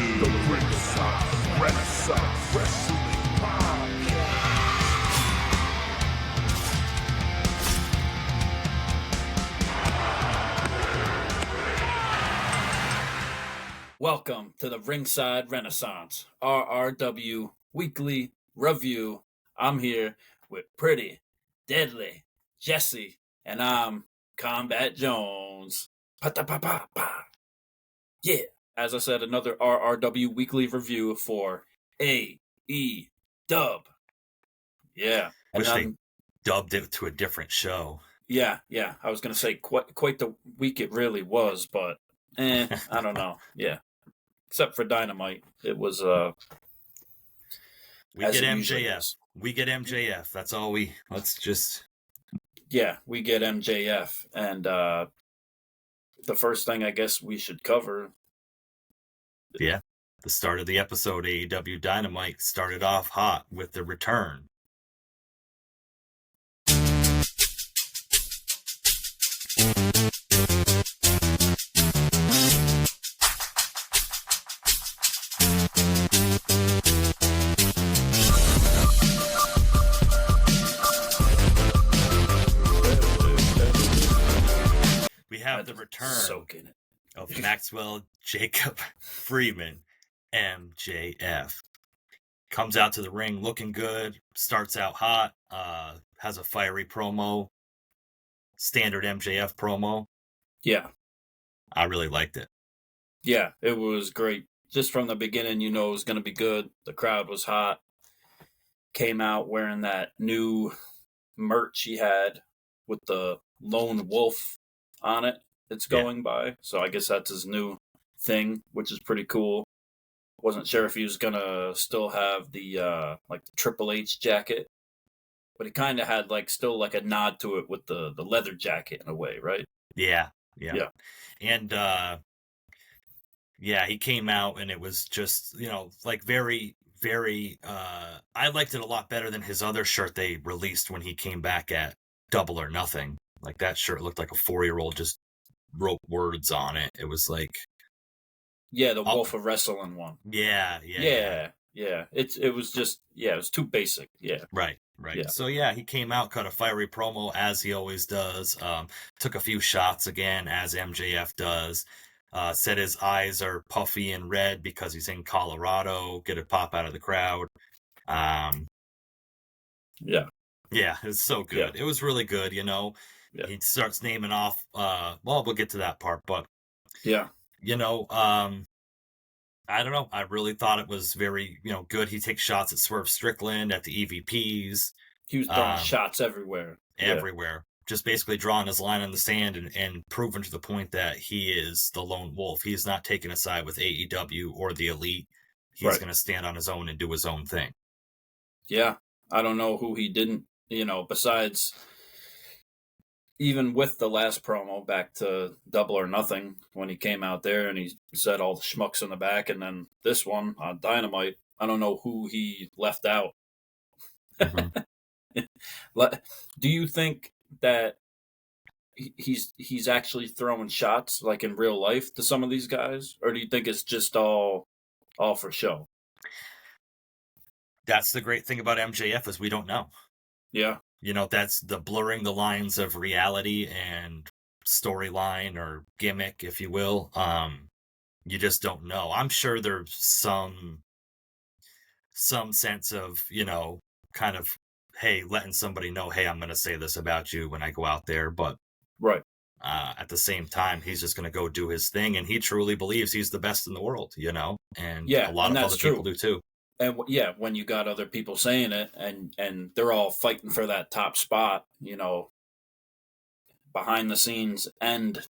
the Ringside Renaissance Wrestling Podcast. Welcome to the Ringside Renaissance, RRW Weekly Review. I'm here with Pretty, Deadly, Jesse, and I'm Kombat Jones. Pa-ta-pa-pa-pa. Yeah, as I said, another RRW Weekly Review for AEW. Yeah. Wish they dubbed it to a different show. Yeah. I was going to say quite the week it really was, but I don't know. Yeah. Except for Dynamite, it was we get MJF. We get MJF. That's all we. Let's just. Yeah, we get MJF, and the first thing I guess we should cover. Yeah, the start of the episode, AEW Dynamite started off hot with the return. We have the return of Maxwell Jacob Freeman, MJF. Comes out to the ring looking good, starts out hot, has a fiery promo, standard MJF promo. Yeah. I really liked it. Yeah, it was great. Just from the beginning, you know it was going to be good. The crowd was hot. Came out wearing that new merch he had with the lone wolf on it. It's going by. So I guess that's his new thing, which is pretty cool. Wasn't sure if he was going to still have the like the Triple H jacket, but he kind of had still a nod to it with the leather jacket in a way, right? Yeah. And he came out and it was just, very, very, I liked it a lot better than his other shirt they released when he came back at Double or Nothing. Like that shirt looked like a 4-year-old just wrote words on it. It was like, yeah, the Wolf of Wrestling one. Yeah. It was just, it was too basic. Yeah. Right. Yeah. So he came out, cut a fiery promo as he always does. Took a few shots again as MJF does. Said his eyes are puffy and red because he's in Colorado. Get a pop out of the crowd. Yeah, it's so good. Yeah. It was really good, Yeah. He starts naming off, we'll get to that part, but yeah. I don't know. I really thought it was very, good. He takes shots at Swerve Strickland, at the EVPs. He was throwing shots everywhere. Everywhere. Just basically drawing his line in the sand and proving to the point that he is the lone wolf. He's not taking a side with AEW or the Elite. He's going to stand on his own and do his own thing. Yeah. I don't know who he didn't, besides even with the last promo back to Double or Nothing when he came out there and he said all the schmucks in the back, and then this one on Dynamite, I don't know who he left out. Mm-hmm. Do you think that he's actually throwing shots like in real life to some of these guys, or do you think it's just all for show? That's the great thing about MJF is we don't know. Yeah. That's the blurring the lines of reality and storyline or gimmick, if you will. You just don't know. I'm sure there's some sense of, kind of, hey, letting somebody know, hey, I'm going to say this about you when I go out there. But right. At the same time, he's just going to go do his thing. And he truly believes he's the best in the world, and a lot of other people do too. And when you got other people saying it and they're all fighting for that top spot, behind the scenes and,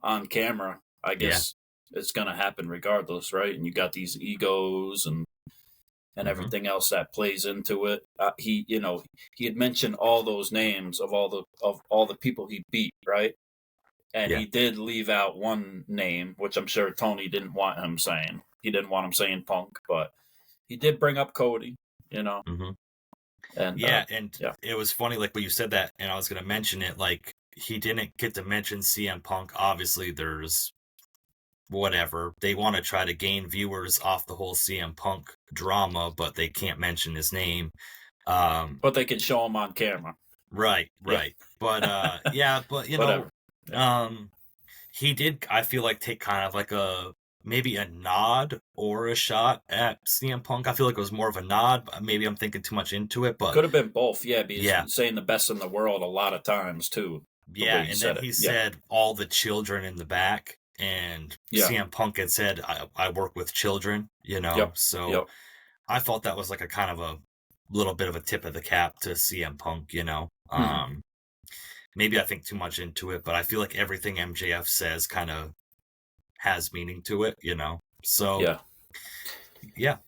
on camera, I guess it's going to happen regardless, right? And you got these egos and everything else that plays into it. He had mentioned all those names of all the people he beat, right? And he did leave out one name, which I'm sure Tony didn't want him saying. He didn't want him saying Punk, but he did bring up Cody, Mm-hmm. And it was funny, like when you said that, and I was going to mention it, like he didn't get to mention CM Punk. Obviously, there's whatever. They want to try to gain viewers off the whole CM Punk drama, but they can't mention his name. But they can show him on camera. Right. Yeah. But but you know, he did, I feel like, take kind of like maybe a nod or a shot at CM Punk. I feel like it was more of a nod. Maybe I'm thinking too much into it, but could have been both. Yeah, because he's saying the best in the world a lot of times too. Yeah, and then he said all the children in the back, and CM Punk had said, I work with children, you know, so I thought that was like a kind of a little bit of a tip of the cap to CM Punk, you know. Maybe I think too much into it, but I feel like everything MJF says kind of has meaning to it, you know. So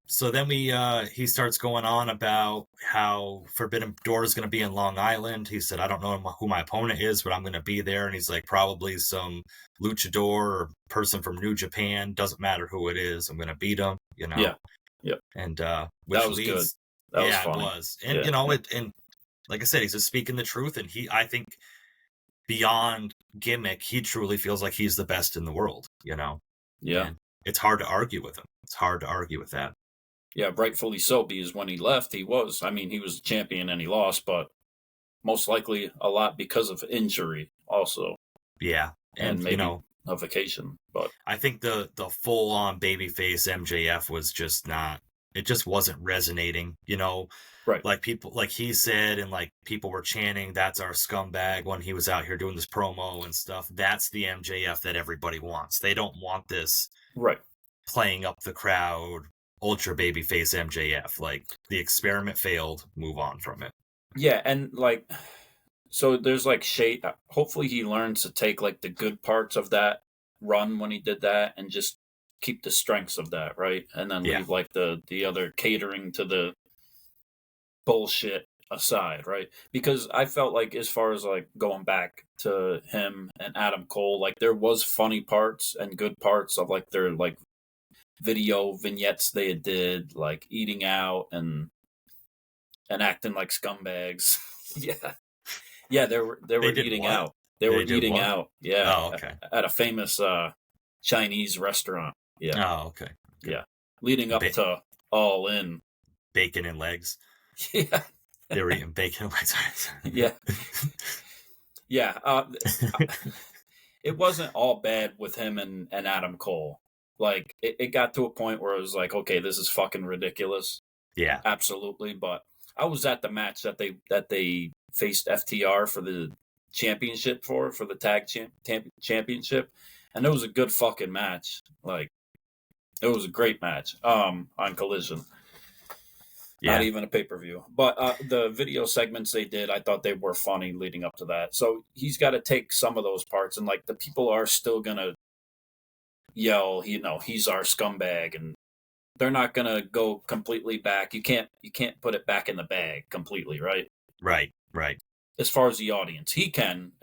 so then he starts going on about how Forbidden Door is going to be in Long Island. He said, I don't know who my opponent is, but I'm going to be there. And he's like, probably some luchador or person from New Japan. Doesn't matter who it is. I'm going to beat him, you know. And which that was good. That was funny. It was. And you know, and like I said, he's just speaking the truth, and I think beyond gimmick, he truly feels like he's the best in the world, you know. And it's hard to argue with him. It's hard to argue with that. Yeah, rightfully so, because when he left, he was a champion and he lost, but most likely a lot because of injury also. Yeah. And maybe, you know, a vacation. But I think the full-on babyface MJF was just not, it just wasn't resonating, you know. Right. Like people, like he said, and like people were chanting, that's our scumbag when he was out here doing this promo and stuff. That's the MJF that everybody wants. They don't want this playing up the crowd, ultra babyface MJF. Like, the experiment failed, move on from it. Yeah, and like, so there's like shade. Hopefully he learns to take like the good parts of that run when he did that and just keep the strengths of that, right? And then leave like the other catering to the bullshit aside, right? Because I felt like, as far as like going back to him and Adam Cole, like there was funny parts and good parts of like their like video vignettes they did, like eating out and acting like scumbags. They were eating out. They were eating out. Yeah. Oh, okay. At a famous Chinese restaurant. Yeah. Oh, okay. Yeah. Leading up to All In. Bacon and legs. Yeah. They were eating bacon and legs. It wasn't all bad with him and Adam Cole. Like, it got to a point where it was like, okay, this is fucking ridiculous. Yeah. Absolutely. But I was at the match that they faced FTR for the championship for the tag championship. And it was a good fucking match. Like, it was a great match on Collision. Not even a pay-per-view. But the video segments they did, I thought they were funny leading up to that. So he's got to take some of those parts, and like the people are still going to yell, you know, he's our scumbag, and they're not going to go completely back. You can't put it back in the bag completely, right? Right. As far as the audience, he can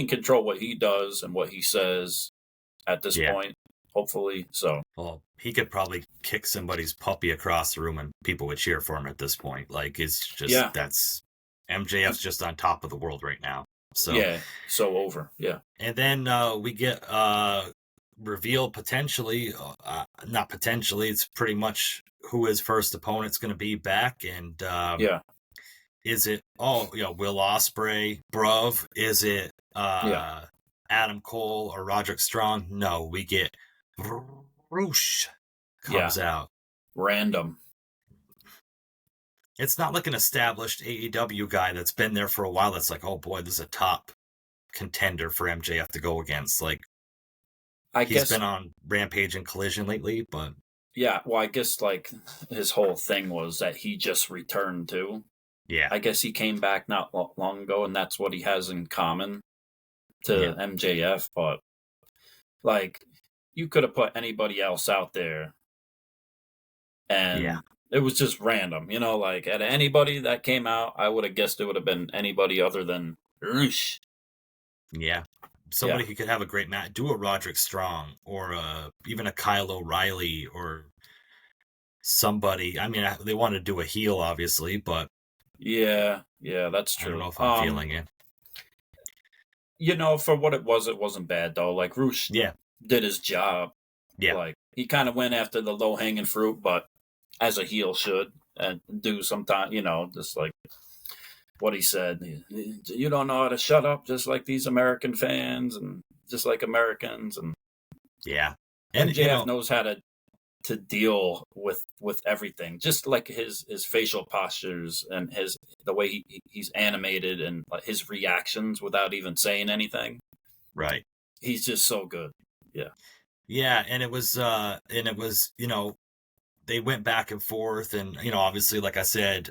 control what he does and what he says at this point. Hopefully, so. Well, he could probably kick somebody's puppy across the room and people would cheer for him at this point. Like, it's just, that's, MJF's just on top of the world right now. So so over, And then we get revealed potentially, not potentially, it's pretty much who his first opponent's going to be back. And is it, Will Ospreay, bruv? Is it Adam Cole or Roderick Strong? No, we get Roosh comes out. Random. It's not like an established AEW guy that's been there for a while that's like, oh boy, this is a top contender for MJF to go against. Like, he's been on Rampage and Collision lately, but... Yeah, well, I guess, like, his whole thing was that he just returned to. Yeah. I guess he came back not long ago, and that's what he has in common to MJF, but, like, you could have put anybody else out there, and it was just random, you know, like, at anybody that came out, I would have guessed it would have been anybody other than Roosh. Yeah. Somebody who could have a great match. Do a Roderick Strong, or even a Kyle O'Reilly, or somebody. I mean, they want to do a heel, obviously, but... Yeah, that's true. I don't know if I'm feeling it. You know, for what it wasn't bad, though. Like, Roosh did his job. Yeah. Like, he kind of went after the low-hanging fruit, but as a heel should, and do sometimes, just like what he said. You don't know how to shut up, just like these American fans and just like Americans. And yeah. And MJF knows how to deal with everything, just like his facial postures and the way he's animated and his reactions without even saying anything. Right. He's just so good. Yeah. Yeah, and it was they went back and forth, and obviously, like I said,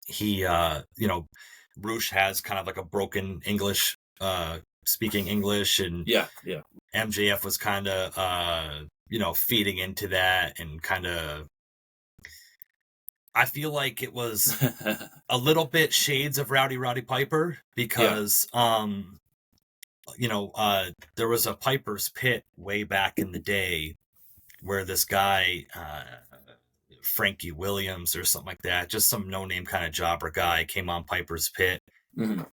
he Roosh has kind of like a broken English, speaking English, and yeah. MJF was kind of feeding into that, and kind of, I feel like it was a little bit shades of Roddy Piper, because there was a Piper's Pit way back in the day where this guy, Frankie Williams or something like that, just some no-name kind of jobber guy, came on Piper's Pit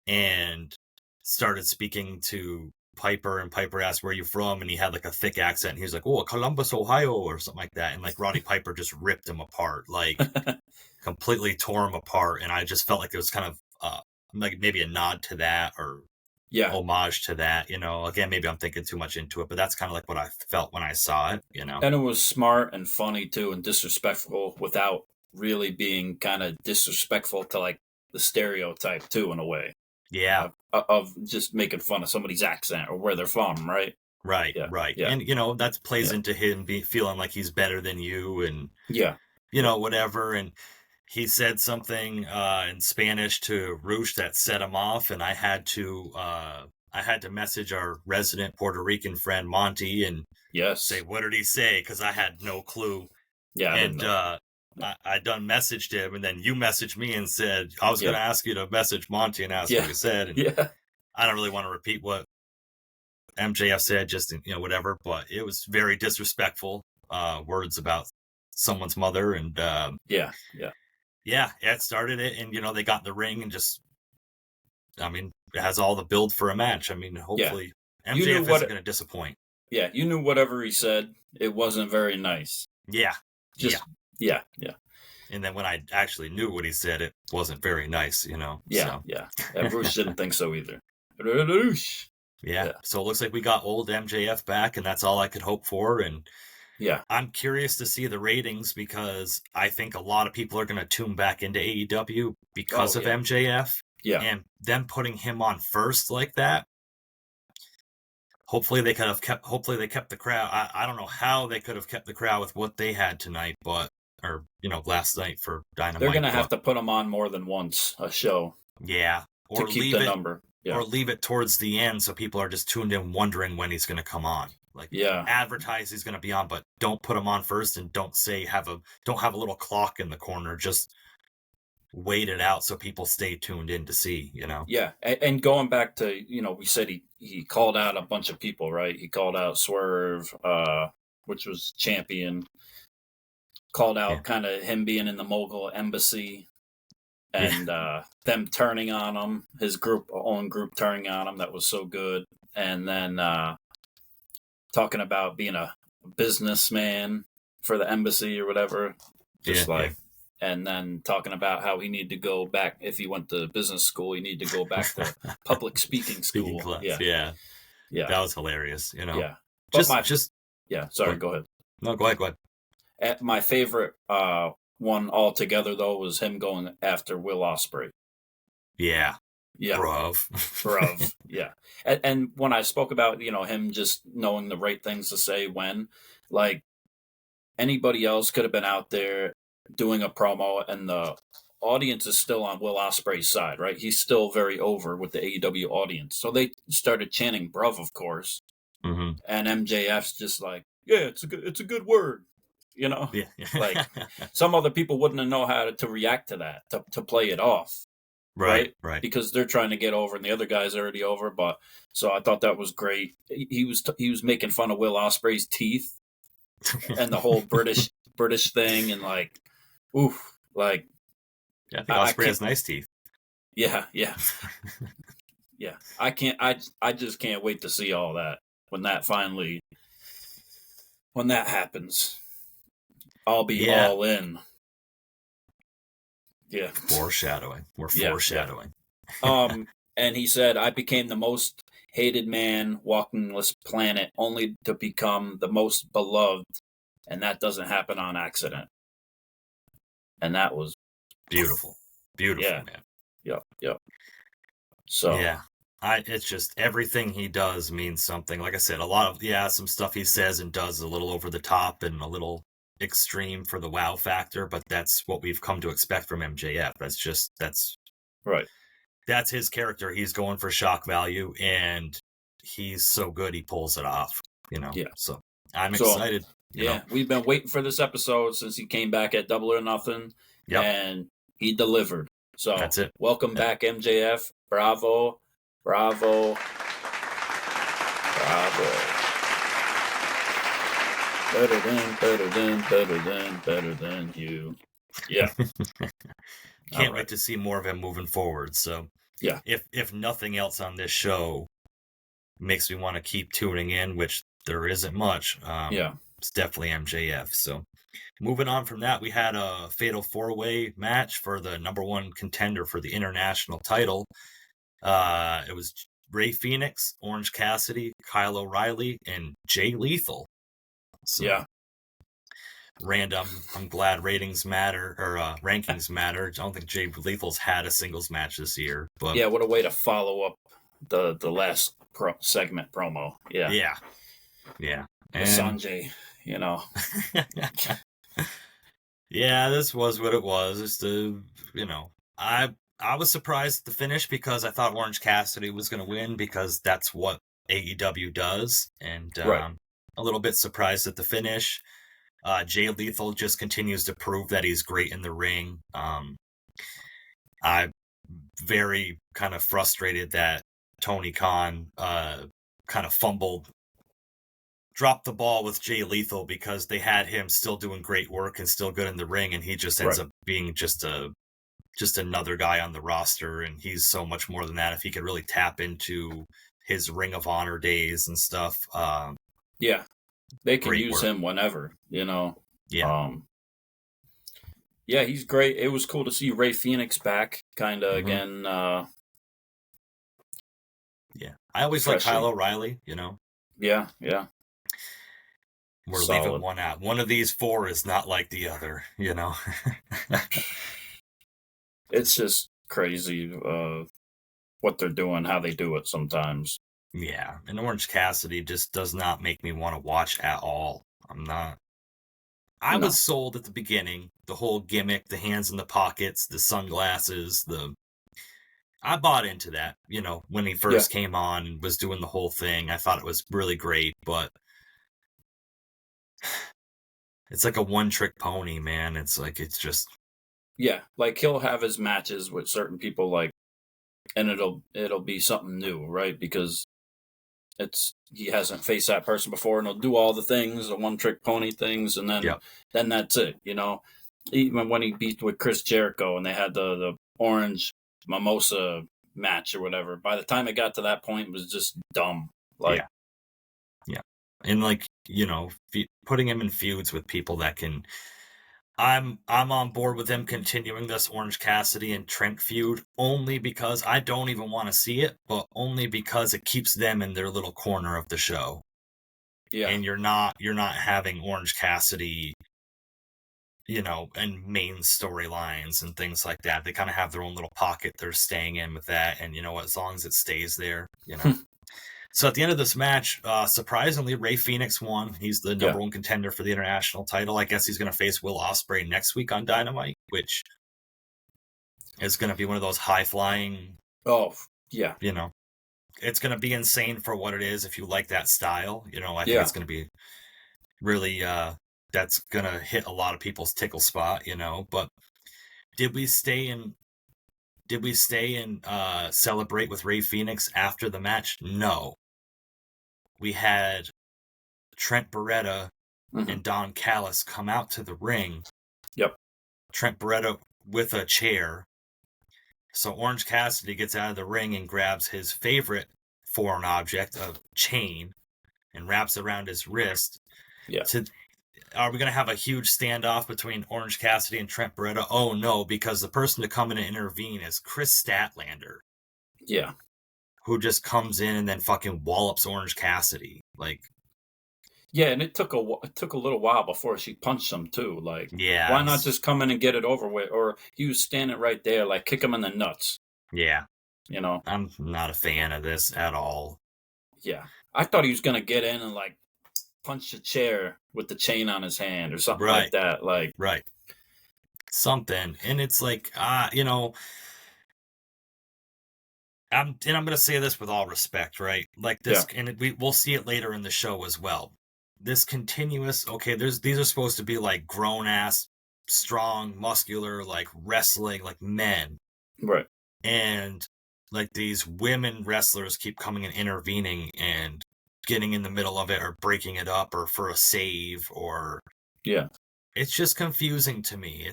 and started speaking to Piper, and Piper asked, "Where are you from?" And he had like a thick accent, and he was like, "Oh, Columbus, Ohio," or something like that. And like Roddy Piper just ripped him apart, like completely tore him apart. And I just felt like it was kind of like maybe a nod to that, or homage to that. Again, maybe I'm thinking too much into it, but that's kind of like what I felt when I saw it. And it was smart and funny too, and disrespectful without really being kind of disrespectful to like the stereotype too, in a way. Yeah. Of just making fun of somebody's accent or where they're from, right? Right, right. Yeah. And, that plays into him feeling like he's better than you, and, whatever. And he said something in Spanish to Roosh that set him off, and I had to message our resident Puerto Rican friend, Monty, and say, what did he say? Because I had no clue. Yeah, and I done messaged him, and then you messaged me and said, I was going to ask you to message Monty and ask what he said. And I don't really want to repeat what MJF said, just, whatever, but it was very disrespectful words about someone's mother. And it started it. And, they got in the ring and just, it has all the build for a match. Hopefully MJF isn't going to disappoint. Yeah, you knew whatever he said, it wasn't very nice. Yeah. Yeah. And then when I actually knew what he said, it wasn't very nice, Yeah. And Bruce didn't think so either. Yeah. So it looks like we got old MJF back, and that's all I could hope for. And I'm curious to see the ratings, because I think a lot of people are going to tune back into AEW because of MJF. Yeah. And them putting him on first like that. Hopefully they kept the crowd. I don't know how they could have kept the crowd with what they had tonight, or last night for Dynamite. They're going to have to put him on more than once a show. Yeah. Or to keep the number. Yeah. Or leave it towards the end so people are just tuned in wondering when he's going to come on. Like, advertise he's going to be on, but don't put him on first, and don't have a little clock in the corner. Just wait it out so people stay tuned in to see, Yeah. And going back to, we said he called out a bunch of people, right? He called out Swerve, which was champion. Called out kind of him being in the Mogul Embassy, and them turning on him, his own group turning on him. That was so good. And then talking about being a businessman for the embassy or whatever, and then talking about how he needed to go back. If he went to business school, he needed to go back to public speaking school. Class. Yeah. That was hilarious. Yeah. But Sorry, go ahead. No, go ahead. My favorite one altogether, though, was him going after Will Ospreay. Yeah. Bruv. Yeah. And when I spoke about, him just knowing the right things to say when, like, anybody else could have been out there doing a promo, and the audience is still on Will Ospreay's side, right? He's still very over with the AEW audience. So they started chanting bruv, of course. Mm-hmm. And MJF's just like, it's a good word. Like some other people wouldn't know how to react to that, to play it off. Right. Because they're trying to get over, and the other guy's already over. But so I thought that was great. He was making fun of Will Ospreay's teeth and the whole British thing, and like, oof, like. Yeah, I think Ospreay has nice teeth. Yeah. Yeah. I just can't wait to see all that when that finally when that happens, I'll be Yeah. all in. Yeah. Foreshadowing. We're foreshadowing. And he said, I became the most hated man walking this planet only to become the most beloved, and that doesn't happen on accident. And that was beautiful. Beautiful, yeah. man. Yep. So yeah. It's just everything he does means something. Like I said, a lot of some stuff he says and does is a little over the top and a little extreme for the wow factor, but that's what we've come to expect from MJF. That's right. That's his character. He's going for shock value, and he's so good he pulls it off. Yeah. So I'm excited. We've been waiting for this episode since he came back at Double or Nothing, and he delivered. So that's it. Welcome back, MJF. Bravo. Better than you. Yeah. Can't wait to see more of him moving forward. So yeah, if nothing else on this show makes me want to keep tuning in, which there isn't much, it's definitely MJF. So moving on from that, we had a fatal 4-way match for the #1 contender for the international title. It was Rey Fenix, Orange Cassidy, Kyle O'Reilly, and Jay Lethal. So, random. I'm glad ratings matter or rankings matter. I don't think Jay Lethal's had a singles match this year, but what a way to follow up the last segment promo. Yeah. And Sanjay, yeah, this was what it was. Just I was surprised at the finish because I thought Orange Cassidy was going to win because that's what AEW does, and a little bit surprised at the finish. Jay Lethal just continues to prove that he's great in the ring. I'm very kind of frustrated that Tony Khan kind of dropped the ball with Jay Lethal because they had him still doing great work and still good in the ring, and he just ends up being just another guy on the roster, and he's so much more than that. If he could really tap into his Ring of Honor days and stuff, they can use him whenever, Yeah. He's great. It was cool to see Rey Fenix back, kind of again. I always like Kyle O'Reilly. Yeah. We're leaving one out. One of these four is not like the other. It's just crazy what they're doing, how they do it sometimes. Yeah, and Orange Cassidy just does not make me want to watch at all. I'm not. I was sold at the beginning. The whole gimmick, the hands in the pockets, the sunglasses, I bought into that, when he first came on and was doing the whole thing. I thought it was really great, but it's like a one-trick pony, man. It's just... Yeah, like he'll have his matches with certain people, and it'll be something new, right? Because he hasn't faced that person before, and he'll do all the things, the one-trick pony things, and then that's it, Even when he beat with Chris Jericho and they had the orange mimosa match or whatever, by the time it got to that point, it was just dumb. And putting him in feuds with people that can... I'm on board with them continuing this Orange Cassidy and Trent feud only because I don't even want to see it, but only because it keeps them in their little corner of the show. Yeah. And you're not having Orange Cassidy, and main storylines and things like that. They kind of have their own little pocket they're staying in with that, and as long as it stays there, So at the end of this match, surprisingly, Rey Fenix won. He's the #1 contender for the international title. I guess he's going to face Will Ospreay next week on Dynamite, which is going to be one of those high-flying... Oh, yeah. It's going to be insane for what it is if you like that style. I think it's going to be really... that's going to hit a lot of people's tickle spot, But did we stay and celebrate with Rey Fenix after the match? No. We had Trent Beretta and Don Callis come out to the ring. Yep. Trent Beretta with a chair. So Orange Cassidy gets out of the ring and grabs his favorite foreign object, a chain, and wraps around his wrist. Yeah. Are we going to have a huge standoff between Orange Cassidy and Trent Beretta? Oh, no, because the person to come in and intervene is Chris Statlander. Yeah. Who just comes in and then fucking wallops Orange Cassidy. Like, yeah, and it took a little while before she punched him, too. Like, yeah, why not just come in and get it over with? Or he was standing right there, like, kick him in the nuts. Yeah. You know? I'm not a fan of this at all. Yeah. I thought he was going to get in and, like, punch a chair with the chain on his hand or something like that. Like, right. Something. And it's like, you know, I'm going to say this with all respect, right? Like this, and we'll see it later in the show as well. This continuous, okay, these are supposed to be like grown ass, strong, muscular, like wrestling, like men. Right. And like these women wrestlers keep coming and intervening and getting in the middle of it or breaking it up or for a save or. Yeah. It's just confusing to me.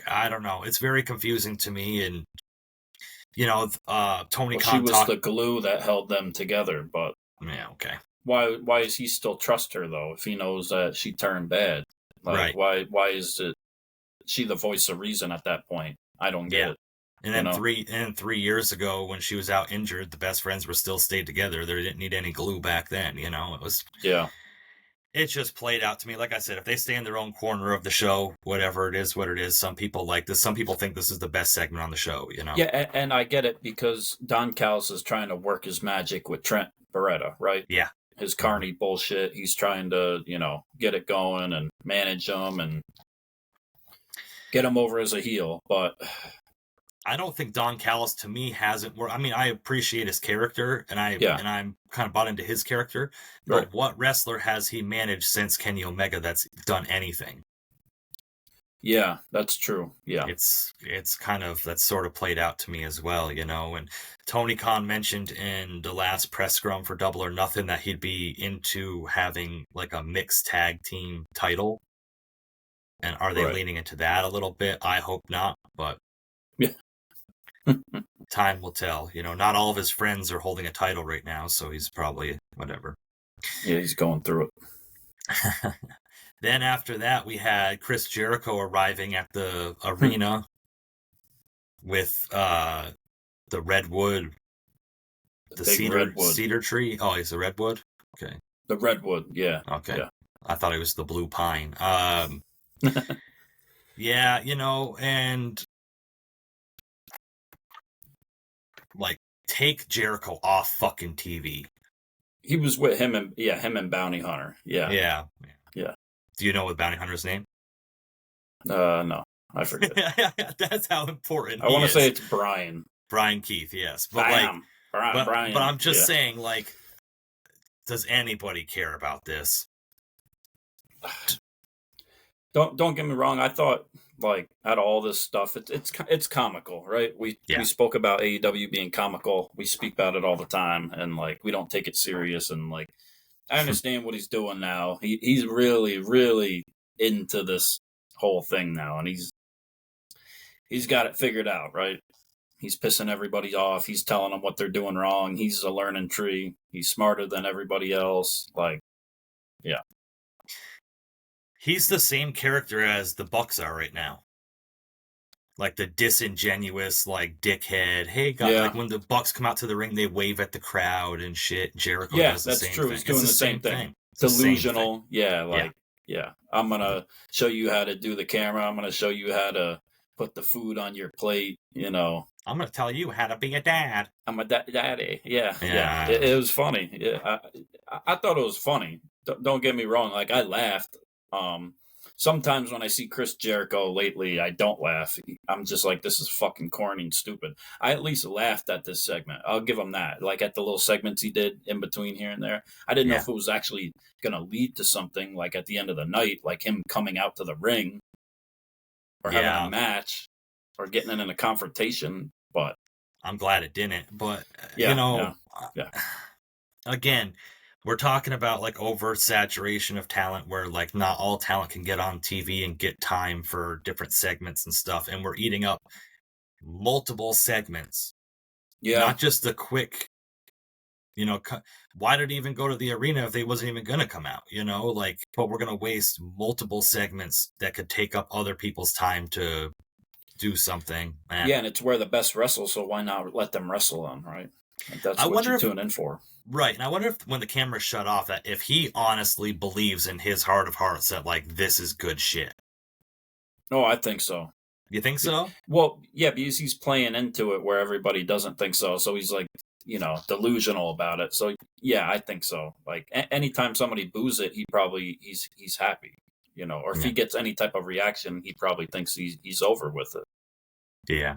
I don't know. It's very confusing to me. And, you know, Tony Khan. She was the glue that held them together, but. Yeah, okay. Why does he still trust her, though, if he knows that she turned bad? Like, right. Why is she the voice of reason at that point? I don't get it. And then 3 years ago, when she was out injured, the best friends were still stayed together. They didn't need any glue back then, you know? It was. Yeah. It just played out to me. Like I said, if they stay in their own corner of the show, whatever it is, what it is, some people like this. Some people think this is the best segment on the show, you know? Yeah, and I get it because Don Callis is trying to work his magic with Trent Beretta, right? Yeah. His carny bullshit. He's trying to, you know, get it going and manage them and get him over as a heel. But I don't think Don Callis to me hasn't worked. I mean, I appreciate his character and I'm kind of bought into his character. But what wrestler has he managed since Kenny Omega that's done anything? Yeah, that's true. Yeah. It's kind of, that's sort of played out to me as well, you know. And Tony Khan mentioned in the last press scrum for Double or Nothing that he'd be into having like a mixed tag team title. And are they leaning into that a little bit? I hope not, but yeah. Time will tell. You know, not all of his friends are holding a title right now, so he's probably whatever. Yeah, he's going through it. Then after that, we had Chris Jericho arriving at the arena with the redwood, the cedar tree. Oh, he's the redwood? Okay. The redwood, yeah. Okay. Yeah. I thought it was the blue pine. Yeah, you know, and like take Jericho off fucking TV. He was with him and Bounty Hunter. Yeah. Yeah. Do you know what Bounty Hunter's name? No, I forget. That's how important. I want to say it's Brian. Brian Keith, yes, but Brian. But I'm just saying, like, does anybody care about this? Don't get me wrong. I thought, like, out of all this stuff, it's comical, right? We spoke about AEW being comical. We speak about it all the time, and like we don't take it serious. And like, I understand what he's doing now. He's really, really into this whole thing now, and he's got it figured out, right? He's pissing everybody off. He's telling them what they're doing wrong. He's a learning tree. He's smarter than everybody else. Like, yeah. He's the same character as the Bucks are right now. Like the disingenuous, like dickhead. Hey guys, like when the Bucks come out to the ring, they wave at the crowd and shit. Jericho does the same thing. Yeah, that's true. He's doing the same thing. Delusional. Yeah. I'm gonna show you how to do the camera. I'm gonna show you how to put the food on your plate. You know. I'm gonna tell you how to be a dad. I'm a daddy. Yeah. It was funny. Yeah, I thought it was funny. Don't get me wrong. Like I laughed. Sometimes when I see Chris Jericho lately, I don't laugh. I'm just like, this is fucking corny and stupid. I at least laughed at this segment. I'll give him that. Like at the little segments he did in between here and there. I didn't know if it was actually going to lead to something like at the end of the night, like him coming out to the ring or having a match or getting in a confrontation. But I'm glad it didn't. But, you know, again, we're talking about like overt saturation of talent where like not all talent can get on TV and get time for different segments and stuff. And we're eating up multiple segments. Yeah. Not just the quick why did he even go to the arena if they wasn't even going to come out, but we're going to waste multiple segments that could take up other people's time to do something. Yeah, and it's where the best wrestle, so why not let them wrestle on, right? Like that's what you tune in for. Right, and I wonder if when the camera shut off, that if he honestly believes in his heart of hearts that, like, this is good shit. Oh, I think so. You think so? Well, yeah, because he's playing into it where everybody doesn't think so. So he's like, delusional about it. So yeah, I think so. Like anytime somebody boos it, he's happy, or if he gets any type of reaction, he probably thinks he's over with it. Yeah.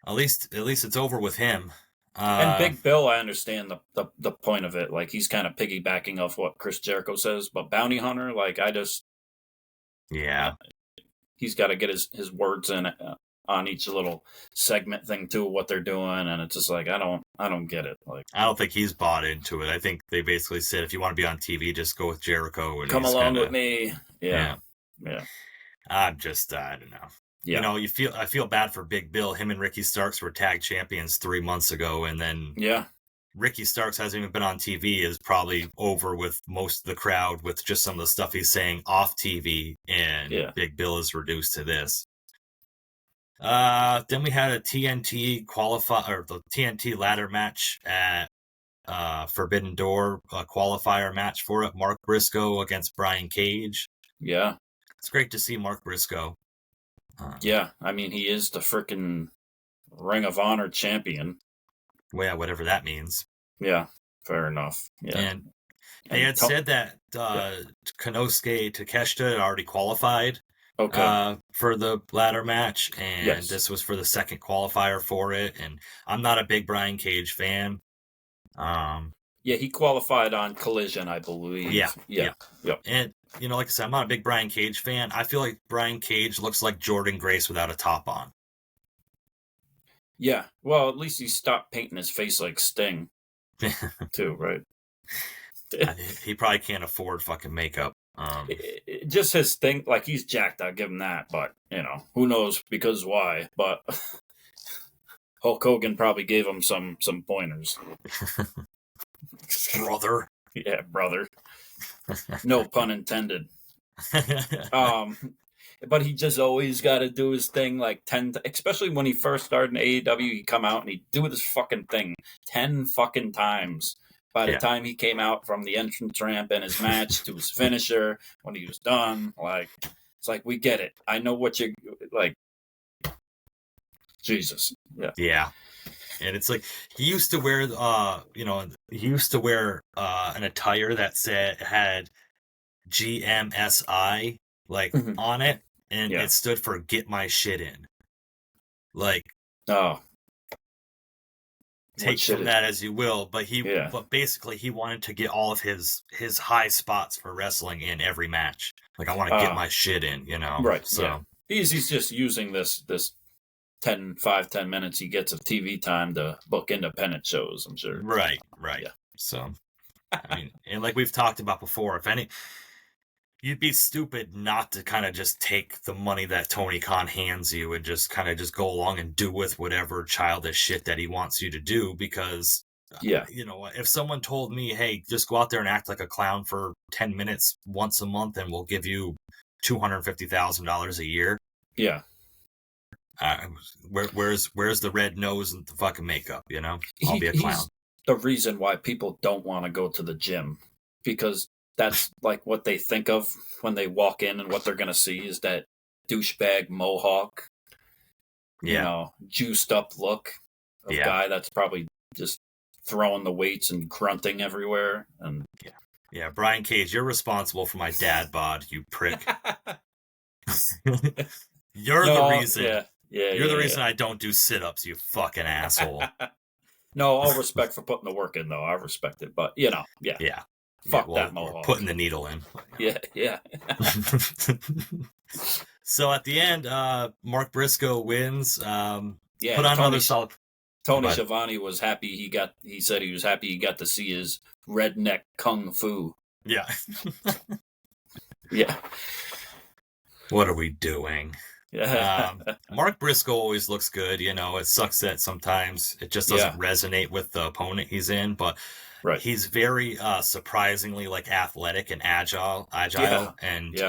At least it's over with him. And Big Bill, I understand the point of it. Like he's kind of piggybacking off what Chris Jericho says, but Bounty Hunter, like he's got to get his words in on each little segment thing too, what they're doing, and it's just like I don't get it. Like I don't think he's bought into it. I think they basically said if you want to be on TV, just go with Jericho and come along with me. Yeah. I'm just I don't know. Yeah. I feel bad for Big Bill. Him and Ricky Starks were tag champions 3 months ago, and then Ricky Starks hasn't even been on TV, is probably over with most of the crowd with just some of the stuff he's saying off TV, and Big Bill is reduced to this. Then we had a TNT the TNT ladder match at Forbidden Door, a qualifier match for it. Mark Briscoe against Brian Cage. Yeah. It's great to see Mark Briscoe. Yeah, I mean, he is the frickin' Ring of Honor champion. Well, yeah, whatever that means. Yeah, fair enough. Yeah. And they had said that Konosuke Takeshita had already qualified for the ladder match, and this was for the second qualifier for it. And I'm not a big Brian Cage fan. Yeah, he qualified on Collision, I believe. Yeah. And, like I said, I'm not a big Brian Cage fan. I feel like Brian Cage looks like Jordan Grace without a top on. Yeah, well, at least he stopped painting his face like Sting, too, right? He probably can't afford fucking makeup. Just his thing, like he's jacked, I'll give him that, but, who knows because why, but Hulk Hogan probably gave him some pointers. Brother. Yeah, brother. No pun intended. But he just always got to do his thing like 10, especially when he first started in AEW, he'd come out and he'd do this fucking thing 10 fucking times. By the time he came out from the entrance ramp in his match to his finisher, when he was done, like, it's like, we get it. I know what you're, like, Jesus. Yeah. Yeah. And it's like, he used to wear, an attire that had GMSI, on it, and it stood for Get My Shit In. Like, take from that as you will, but basically he wanted to get all of his high spots for wrestling in every match. Like, I want to get my shit in, Right. So he's just using this 10 minutes he gets of TV time to book independent shows, I'm sure. Right. Yeah. So, I mean, and like we've talked about before, you'd be stupid not to kind of just take the money that Tony Khan hands you and just kind of just go along and do with whatever childish shit that he wants you to do, because, if someone told me, hey, just go out there and act like a clown for 10 minutes once a month and we'll give you $250,000 a year. Yeah. Where's the red nose and the fucking makeup, I'll be a clown. He's the reason why people don't want to go to the gym, because that's like what they think of when they walk in, and what they're going to see is that douchebag mohawk, juiced up look of guy that's probably just throwing the weights and grunting everywhere. And Brian Cage, you're responsible for my dad bod, you prick. You're the reason. You're the reason I don't do sit-ups, you fucking asshole. No, all respect for putting the work in, though. I respect it, but fuck that mohawk. Putting the needle in. Yeah. So at the end, Mark Briscoe wins. Put on another solid. Tony Schiavone was happy. He said he was happy he got to see his redneck kung fu. Yeah. Yeah. What are we doing? Mark Briscoe always looks good. It sucks that sometimes it just doesn't resonate with the opponent he's in, but he's very surprisingly like athletic and agile, and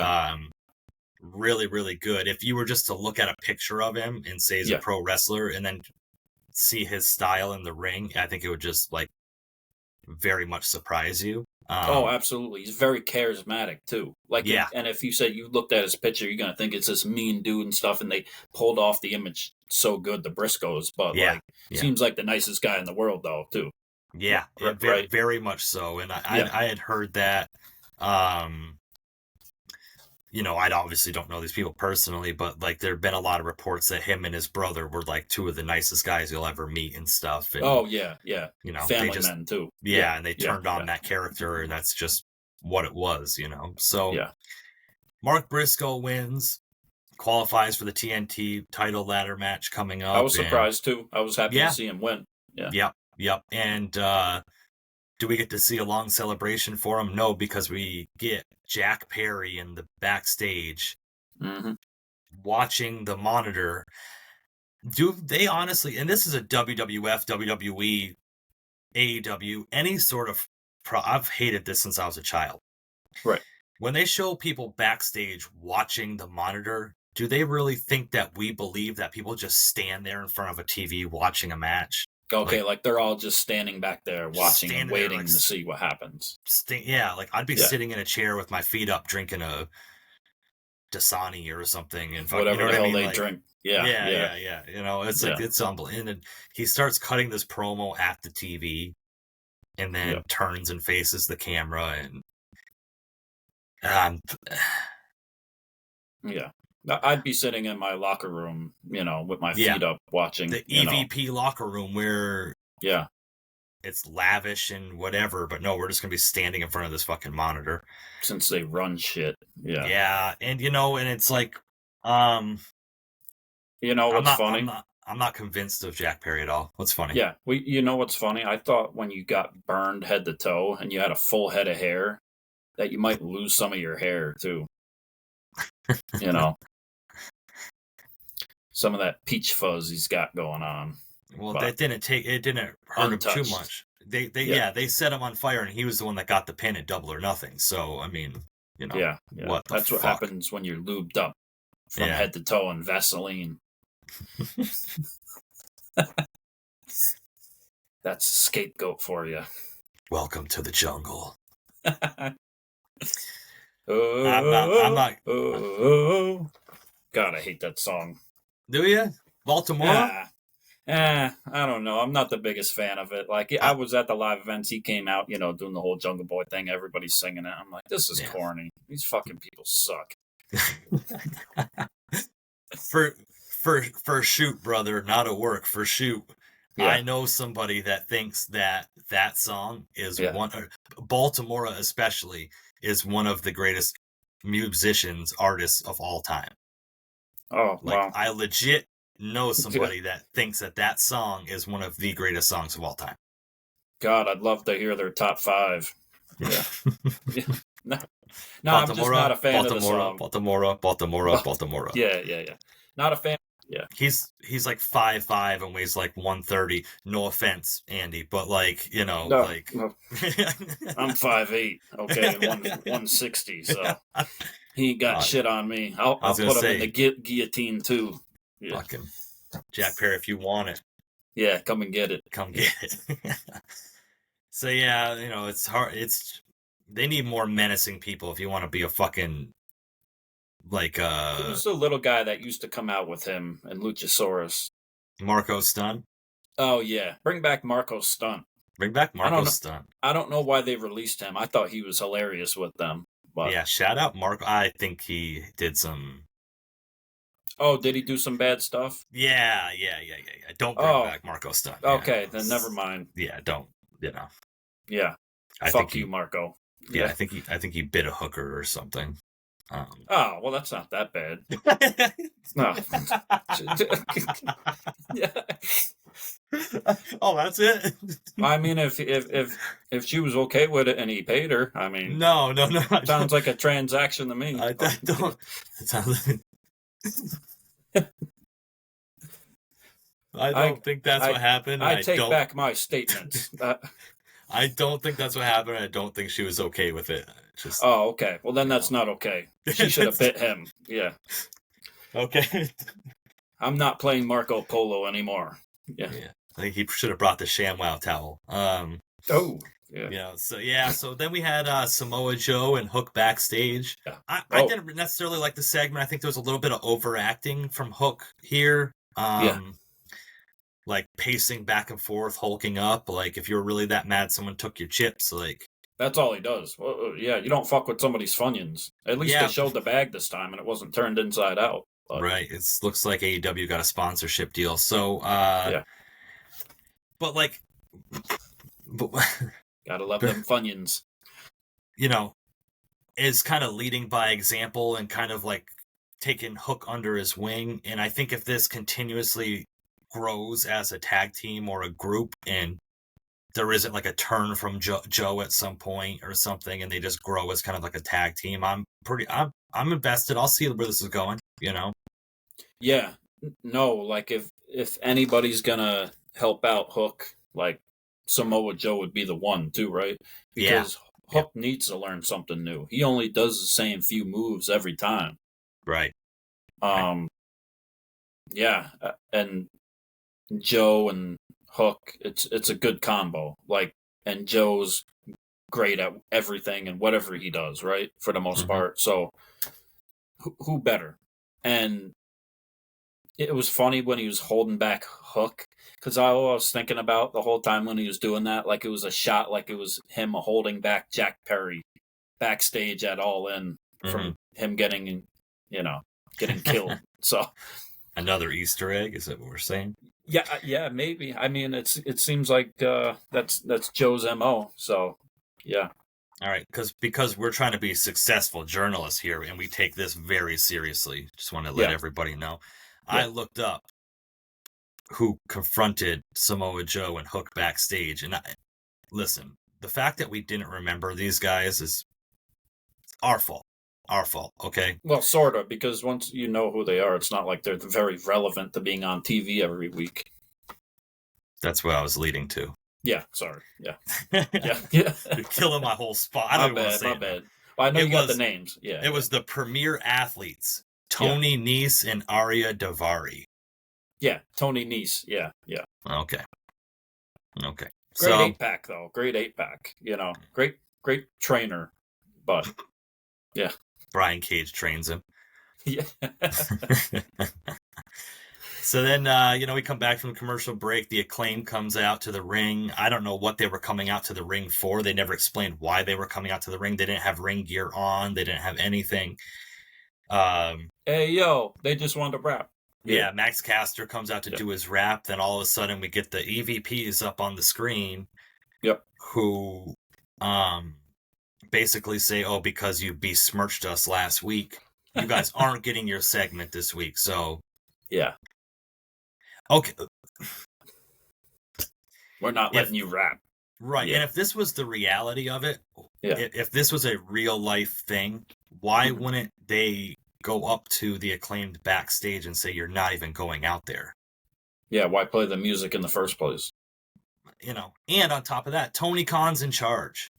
really, really good. If you were just to look at a picture of him and say he's a pro wrestler and then see his style in the ring, I think it would just like very much surprise you. Absolutely. He's very charismatic too. And if you said you looked at his picture, you're gonna think it's this mean dude and stuff, and they pulled off the image so good, the Briscoes, but seems like the nicest guy in the world though too. Yeah, very, very much so. And I had heard that. I obviously don't know these people personally, but like there have been a lot of reports that him and his brother were like two of the nicest guys you'll ever meet and stuff. And, family men too. Yeah, and they turned on that character, and that's just what it was, So Mark Briscoe wins, qualifies for the TNT title ladder match coming up. I was surprised too. I was happy to see him win. Yeah. Yep. And do we get to see a long celebration for him? No, because we get Jack Perry in the backstage watching the monitor. Do they honestly, and this is a WWF, WWE, AEW, any sort of I've hated this since I was a child. Right. When they show people backstage watching the monitor, do they really think that we believe that people just stand there in front of a TV watching a match? Okay, like they're all just standing back there watching and waiting to see what happens. I'd be sitting in a chair with my feet up drinking a Dasani or something. And whatever the hell they drink. Yeah. It's like, it's unbelievable. And he starts cutting this promo at the TV and then turns and faces the camera. And I'd be sitting in my locker room, with my feet up watching. The EVP locker room where it's lavish and whatever, but no, we're just going to be standing in front of this fucking monitor. Since they run shit. Yeah. Yeah, and and it's like, what's funny? I'm not convinced of Jack Perry at all. What's funny? Yeah, what's funny? I thought when you got burned head to toe and you had a full head of hair, that you might lose some of your hair too. Some of that peach fuzz he's got going on. Well, it didn't hurt him too much. They set him on fire, and he was the one that got the pin at Double or Nothing. So I mean, That's what happens when you're lubed up from head to toe in Vaseline. That's a scapegoat for you. Welcome to the jungle. I'm not. God, I hate that song. Do you? Baltimore? I don't know. I'm not the biggest fan of it. Like, I was at the live events. He came out, doing the whole Jungle Boy thing. Everybody's singing it. I'm like, this is corny. These fucking people suck. For shoot, brother, not a work. For shoot. Yeah. I know somebody that thinks that song is Baltimore especially is one of the greatest musicians, artists of all time. Oh, wow. I legit know somebody that thinks that song is one of the greatest songs of all time. God, I'd love to hear their top 5. Yeah. No, I'm just not a fan of the song. Baltimore. Yeah. Not a fan. Yeah. He's like 5'5" and weighs like 130. No offense, Andy, but like, No. I'm 5'8", okay, and 160, so he got shit on me. I'll put him in the guillotine too. Yeah. Fucking Jack Perry, if you want it. Yeah, come and get it. Come get it. So yeah, it's hard. They need more menacing people if you want to be a fucking who's the little guy that used to come out with him and Luchasaurus? Marco Stunt. Oh yeah, bring back Marco Stunt. Bring back Marco Stunt. I don't know why they released him. I thought he was hilarious with them. But... Yeah, shout out Marco. I think he did some. Oh, did he do some bad stuff? Yeah. Don't bring back Marco Stunt. Okay, then never mind. Yeah, don't. Yeah. Fuck you, Marco. Yeah, I think he bit a hooker or something. Oh, well, that's not that bad. No. Oh, that's it? I mean, if she was okay with it and he paid her, I mean... No. Sounds like a transaction to me. I don't. I don't think that's what happened. I take back my statements. I don't think that's what happened. I don't think she was okay with it. Oh, okay. Well, then that's not okay. She should have bit him. Yeah. Okay. I'm not playing Marco Polo anymore. Yeah. I think he should have brought the ShamWow towel. Oh. Yeah. So then we had Samoa Joe and Hook backstage. Yeah. I didn't necessarily like the segment. I think there was a little bit of overacting from Hook here. Like pacing back and forth, hulking up. Like if you were really that mad someone took your chips, like that's all he does. Well, yeah, you don't fuck with somebody's Funyuns. At least they showed the bag this time and it wasn't turned inside out. But... Right. It looks like AEW got a sponsorship deal. So but like gotta love them Funyuns. You know, is kind of leading by example and kind of like taking Hook under his wing. And I think if this continuously grows as a tag team or a group and there isn't like a turn from Joe at some point or something and they just grow as kind of like a tag team, I'm invested. I'll see where this is going, you know? Yeah. No, like if anybody's gonna help out Hook, like Samoa Joe would be the one too, right? Because Hook needs to learn something new. He only does the same few moves every time. Right. Yeah, and Joe and Hook, it's a good combo. Like, and Joe's great at everything and whatever he does, right? For the most part. So, who better? And it was funny when he was holding back Hook, because I was thinking about the whole time when he was doing that, like it was a shot, like it was him holding back Jack Perry backstage at All In from him getting killed. So. Another Easter egg, is that what we're saying? Yeah, maybe. I mean, it seems like that's Joe's MO. So, yeah. All right, because we're trying to be successful journalists here, and we take this very seriously. Just want to let everybody know. Yeah. I looked up who confronted Samoa Joe and Hook backstage, and listen, the fact that we didn't remember these guys is our fault. Our fault, okay? Well, sort of, because once you know who they are, it's not like they're very relevant to being on TV every week. That's what I was leading to. Yeah, sorry. Yeah. You're killing my whole spot. I don't want to say my bad. Well, I know you got the names. Yeah. It was the premier athletes, Tony Nese and Arya Davari. Yeah, Tony Nese. Yeah. Okay. Great 8-pack, though. Great 8-pack. You know, great trainer, but yeah. Brian Cage trains him. Yeah. So then, we come back from the commercial break. The Acclaimed comes out to the ring. I don't know what they were coming out to the ring for. They never explained why they were coming out to the ring. They didn't have ring gear on. They didn't have anything. Hey, yo, they just wanted to rap. Yeah, Max Caster comes out to do his rap. Then all of a sudden, we get the EVPs up on the screen. Yep. Who basically say, oh, because you besmirched us last week, you guys aren't getting your segment this week. So, yeah. Okay. We're not letting you rap. Right. Yeah. And if this was the reality of it, if this was a real life thing, why wouldn't they go up to the Acclaimed backstage and say, you're not even going out there? Yeah. Why play the music in the first place? And on top of that, Tony Khan's in charge.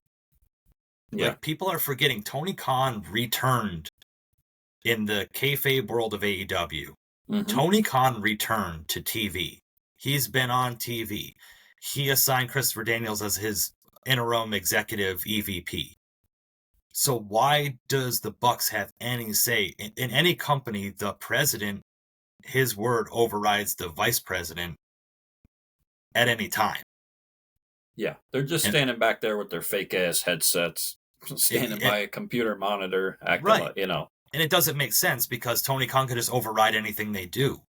Yeah. Like, people are forgetting Tony Khan returned in the kayfabe world of AEW. Tony Khan returned to TV. He's been on TV. He assigned Christopher Daniels as his interim executive EVP. So why does the Bucks have any say? In any company, the president, his word overrides the vice president at any time. Yeah, they're just standing back there with their fake-ass headsets, standing by a computer monitor, acting like, And it doesn't make sense because Tony Khan could just override anything they do.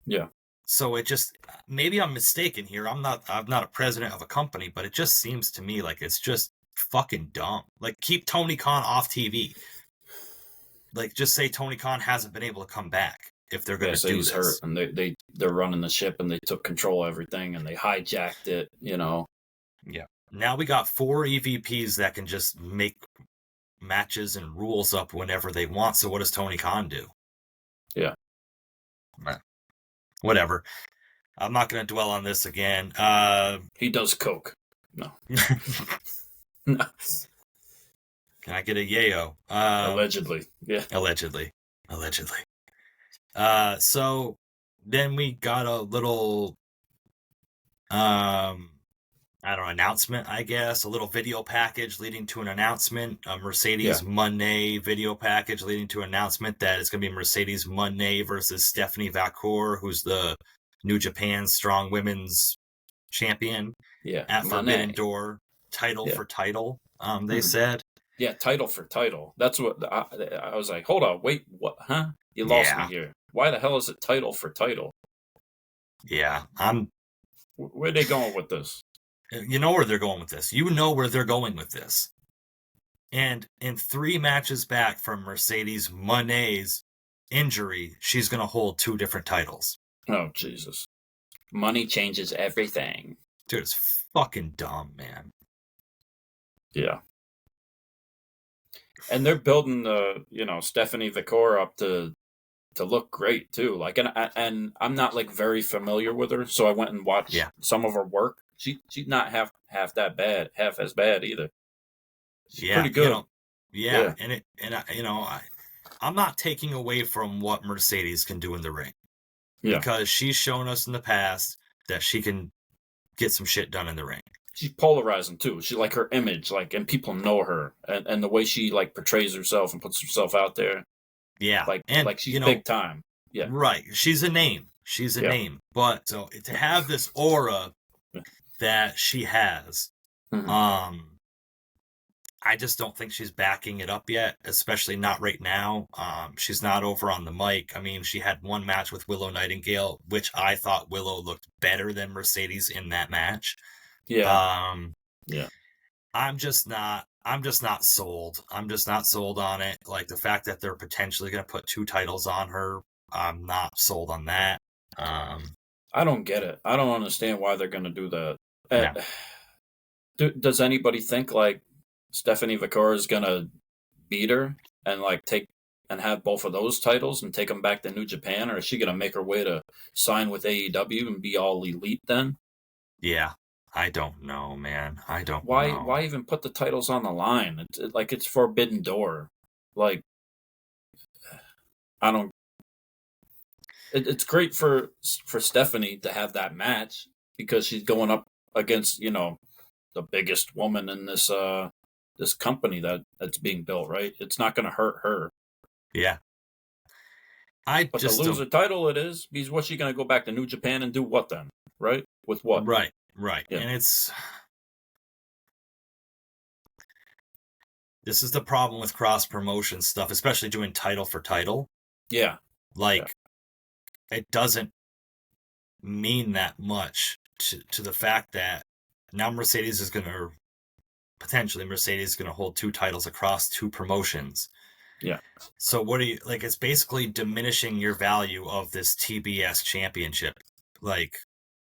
Yeah. So it just, maybe I'm mistaken here. I'm not a president of a company, but it just seems to me like it's just fucking dumb. Like, keep Tony Khan off TV. Like, just say Tony Khan hasn't been able to come back if they're going to do he's this. Hurt and they're running the ship and they took control of everything and they hijacked it, Yeah. Now we got 4 EVPs that can just make matches and rules up whenever they want. So what does Tony Khan do? Yeah. Whatever. I'm not going to dwell on this again. He does coke. No. No. Can I get a yayo? Allegedly. Yeah. Allegedly. So then we got a little, announcement, I guess. A little video package leading to an announcement. A Mercedes Moné video package leading to an announcement that it's going to be Mercedes Moné versus Stephanie Vaquer, who's the New Japan Strong Women's Champion. Yeah. At Forbidden Door. Title for title, they said. Yeah, title for title. That's what I was like, hold on, wait, what? Huh? You lost me here. Why the hell is it title for title? Yeah, where are they going with this? You know where they're going with this. You know where they're going with this. And in 3 matches back from Mercedes Moné's injury, she's going to hold 2 different titles. Oh, Jesus. Money changes everything. Dude, it's fucking dumb, man. Yeah. And they're building Stephanie Vaquer up to look great too. Like, and I'm not like very familiar with her, so I went and watched some of her work. She's not half as bad either. She's pretty good. I'm not taking away from what Mercedes can do in the ring. Yeah. Because she's shown us in the past that she can get some shit done in the ring. She's polarizing too. She like her image, like, and people know her, and the way she like portrays herself and puts herself out there. Yeah, like she's big time. Yeah, right. She's a name. She's a name. But so to have this aura that she has, I just don't think she's backing it up yet, especially not right now. She's not over on the mic. I mean, she had one match with Willow Nightingale, which I thought Willow looked better than Mercedes in that match. Yeah. I'm just not sold. I'm just not sold on it. Like the fact that they're potentially going to put 2 titles on her, I'm not sold on that. I don't get it. I don't understand why they're going to do that. Does anybody think like Stephanie Vaquer is going to beat her and like take and have both of those titles and take them back to New Japan, or is she going to make her way to sign with AEW and be all elite then? Yeah. I don't know, man. I don't know. Why even put the titles on the line? It's Forbidden Door. Like, I don't... It's great for Stephanie to have that match because she's going up against, the biggest woman in this this company that's being built, right? It's not going to hurt her. Yeah. But to lose a title it is, because what's she going to go back to New Japan and do what then? Right? With what? Right. Yeah. And this is the problem with cross promotion stuff, especially doing title for title. Yeah. It doesn't mean that much to the fact that now Mercedes is going to hold 2 titles across 2 promotions. Yeah. So what do you, it's basically diminishing your value of this TBS championship.